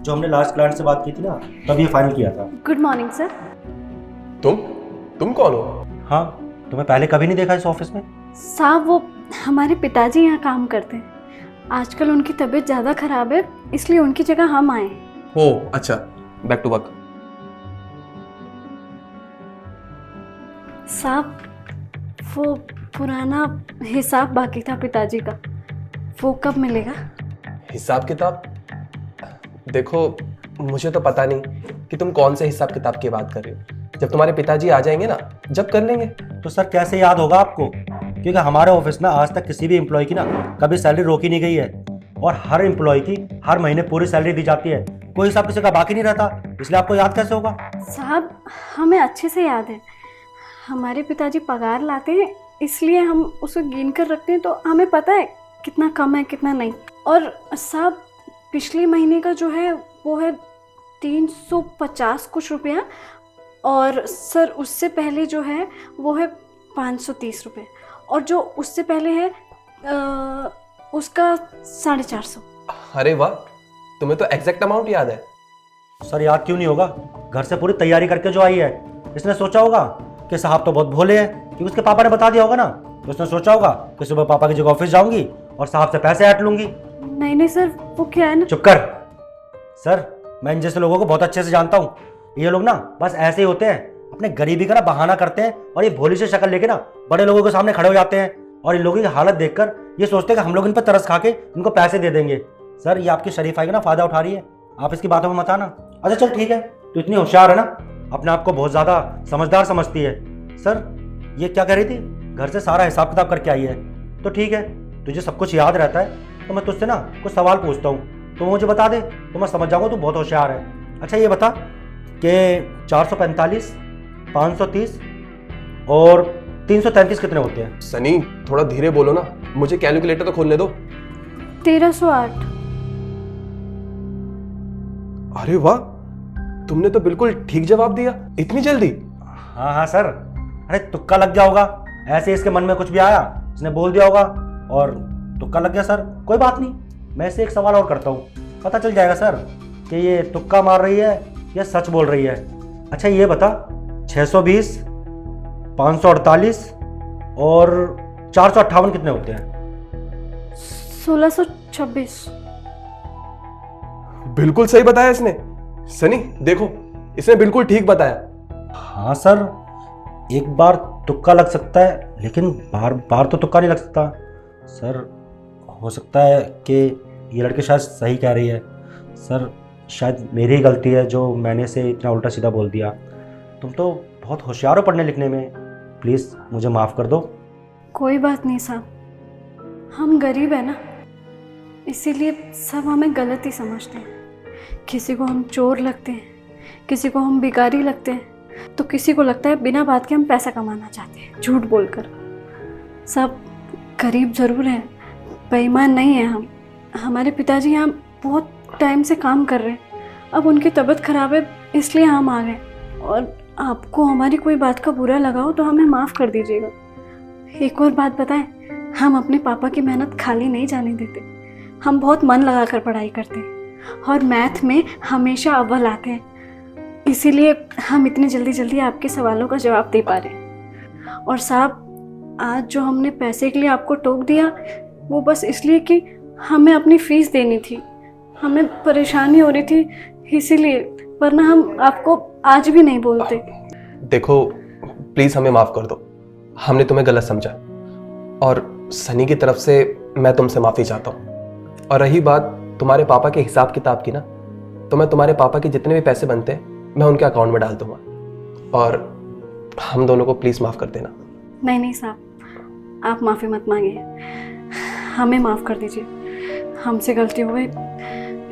जो हमने last client से बात की थी ना, तब ये फाइनल किया था। Good morning sir. तुम कौन हो? हाँ, तुम्हें पहले कभी नहीं देखा इस ऑफिस में? साहब वो हमारे पिताजी यहाँ काम करते हैं। आजकल उनकी तबीयत ज़्यादा खराब है, इसलिए उनकी जगह हम आए। हो अच्छा, बैक टू वर्क। साहब वो पुराना हिसाब बाकी था पिताजी का, वो कब मिलेगा? हिसाब किताब? देखो, मुझे तो पता नहीं कि तुम कौन से हिसाब किताब की बात कर रहे हो। जब तुम्हारे पिताजी आ जाएंगे ना, जब कर लेंगे। तो सर कैसे याद होगा आपको? क्योंकि हमारे ऑफिस में आज तक किसी भी एम्प्लॉय की ना कभी सैलरी रोकी नहीं गई है, और हर एम्प्लॉय की हर महीने पूरी सैलरी दी जाती है। कोई हिसाब किसी का बाकी नहीं रहता, इसलिए आपको याद कैसे होगा? साहब हमें अच्छे से याद है, हमारे पिताजी पगार लाते हैं, इसलिए हम उसको गिन कर रखते हैं, तो हमें पता है कितना कम है कितना नहीं। और साहब पिछले महीने का जो है वो है 350 कुछ रुपया, और सर उससे पहले जो है वो है 530 रुपये, और जो उससे पहले है उसका 450। अरे वाह, तुम्हें तो एग्जैक्ट अमाउंट याद है। सर याद क्यों नहीं होगा? घर से पूरी तैयारी करके जो आई है। इसने सोचा होगा कि साहब तो बहुत भोले हैं, क्योंकि उसके पापा ने बता दिया होगा ना, तो उसने सोचा होगा कि सुबह पापा की जगह ऑफिस जाऊंगी और साहब से पैसे ऐट लूंगी। नहीं सर, वो क्या है ना। चुप कर। सर मैं इन जैसे लोगों को बहुत अच्छे से जानता हूँ। ये लोग ना बस ऐसे ही होते हैं, अपने गरीबी का ना बहाना करते हैं, और ये भोली से शक्ल लेके ना बड़े लोगों के सामने खड़े हो जाते हैं, और इन लोगों की हालत देखकर ये सोचते हैं कि हम लोग इन पर तरस खा के इनको पैसे दे देंगे। सर ये आपकी शरीफाई का ना फायदा उठा रही है, आप इसकी बातों में मत आना। अच्छा चल ठीक है, तो इतनी होशियार है ना, अपने आप को बहुत ज्यादा समझदार समझती है। सर ये क्या कह रही थी? घर से सारा हिसाब किताब करके आई है, तो ठीक है, तुझे सब कुछ याद रहता है, तो मैं तुझसे ना कुछ सवाल पूछता हूँ, तो मुझे बता दे, तो मैं समझ जाऊंगा तू बहुत होशियार है। अच्छा ये बता कि 445, 530 और 333 कितने होते हैं? सनी थोड़ा धीरे बोलो ना, मुझे कैलकुलेटर तो खोलने दो। 1308। अरे वाह, तुमने तो बिल्कुल ठीक जवाब दिया, इतनी जल्दी। हाँ हाँ सर, अरे तुक्का लग गया होगा, ऐसे इसके मन में कुछ भी आया इसने बोल दिया होगा और तुक्का लग गया। सर कोई बात नहीं, मैं इससे एक सवाल और करता हूँ, पता चल जाएगा सर कि ये तुक्का मार रही है या सच बोल रही है। अच्छा ये बता, 620, 548 और 458 कितने होते हैं? 1626। बिल्कुल सही बताया इसने। सनी देखो, इसने बिल्कुल ठीक बताया। हाँ सर, एक बार तुक्का लग सकता है, लेकिन बार बार तो तुक्का नहीं लग सकता। सर हो सकता है कि ये लड़की शायद सही कह रही है। सर शायद मेरी ही गलती है जो मैंने से इतना उल्टा सीधा बोल दिया। तुम तो बहुत होशियार हो पढ़ने लिखने में, प्लीज़ मुझे माफ़ कर दो। कोई बात नहीं साहब, हम गरीब है ना, इसीलिए सब हमें गलत ही समझते हैं। किसी को हम चोर लगते हैं, किसी को हम भिखारी लगते हैं, तो किसी को लगता है बिना बात के हम पैसा कमाना चाहते हैं झूठ बोलकर। सब गरीब ज़रूर हैं, बेईमान नहीं हैं हम। हमारे पिताजी यहाँ बहुत टाइम से काम कर रहे हैं, अब उनकी तबीयत ख़राब है इसलिए हम आ गए, और आपको हमारी कोई बात का बुरा लगा हो तो हमें माफ़ कर दीजिएगा। एक और बात बताएं, हम अपने पापा की मेहनत खाली नहीं जाने देते। हम बहुत मन लगाकर पढ़ाई करते हैं और मैथ में हमेशा अव्वल आते हैं, इसीलिए हम इतनी जल्दी आपके सवालों का जवाब दे पा रहे हैं। और साहब आज जो हमने पैसे के लिए आपको टोक दिया, वो बस इसलिए कि हमें अपनी फ़ीस देनी थी, हमें परेशानी हो रही थी इसीलिए, वरना हम आपको आज भी नहीं बोलते। देखो प्लीज हमें माफ कर दो, हमने तुम्हें गलत समझा, और सनी की तरफ से मैं तुमसे माफी चाहता हूँ। और रही बात तुम्हारे पापा के हिसाब किताब की ना, तो मैं तुम्हारे पापा के जितने भी पैसे बनते हैं मैं उनके अकाउंट में डाल दूंगा, और हम दोनों को प्लीज माफ कर देना। नहीं साहब, आप माफ़ी मत मांगिए, हमें माफ़ कर दीजिए, हमसे गलती हो गई,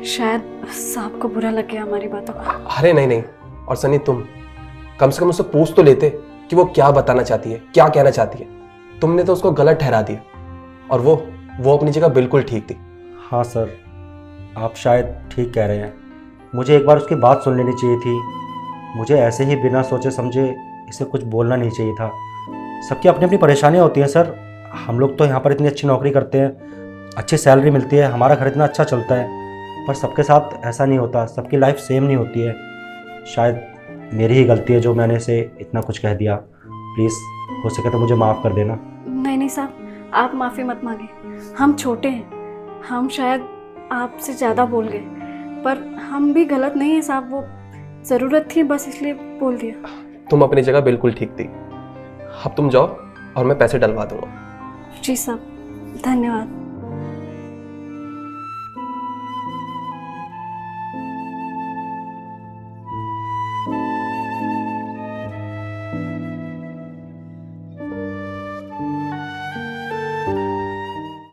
शायद साहब को बुरा लग गया हमारी बातों का। अरे नहीं, और सनी तुम कम से कम उससे पूछ तो लेते कि वो क्या बताना चाहती है, क्या कहना चाहती है। तुमने तो उसको गलत ठहरा दिया, और वो अपनी जगह बिल्कुल ठीक थी। हाँ सर, आप शायद ठीक कह रहे हैं, मुझे एक बार उसकी बात सुन लेनी चाहिए थी। मुझे ऐसे ही बिना सोचे समझे इसे कुछ बोलना नहीं चाहिए था। सबकी अपनी अपनी परेशानियाँ होती हैं सर, हम लोग तो यहाँ पर इतनी अच्छी नौकरी करते हैं, अच्छी सैलरी मिलती है, हमारा घर इतना अच्छा चलता है, पर सबके साथ ऐसा नहीं होता, सबकी लाइफ सेम नहीं होती है। शायद मेरी ही गलती है जो मैंने इसे इतना कुछ कह दिया। प्लीज़ हो सके तो मुझे माफ़ कर देना। नहीं साहब, आप माफ़ी मत मांगे। हम छोटे हैं, हम शायद आपसे ज़्यादा बोल गए, पर हम भी गलत नहीं है साहब। वो ज़रूरत थी बस, इसलिए बोल दिया। तुम अपनी जगह बिल्कुल ठीक थी। अब तुम जाओ और मैं पैसे डलवा दूंगा। जी साहब, धन्यवाद।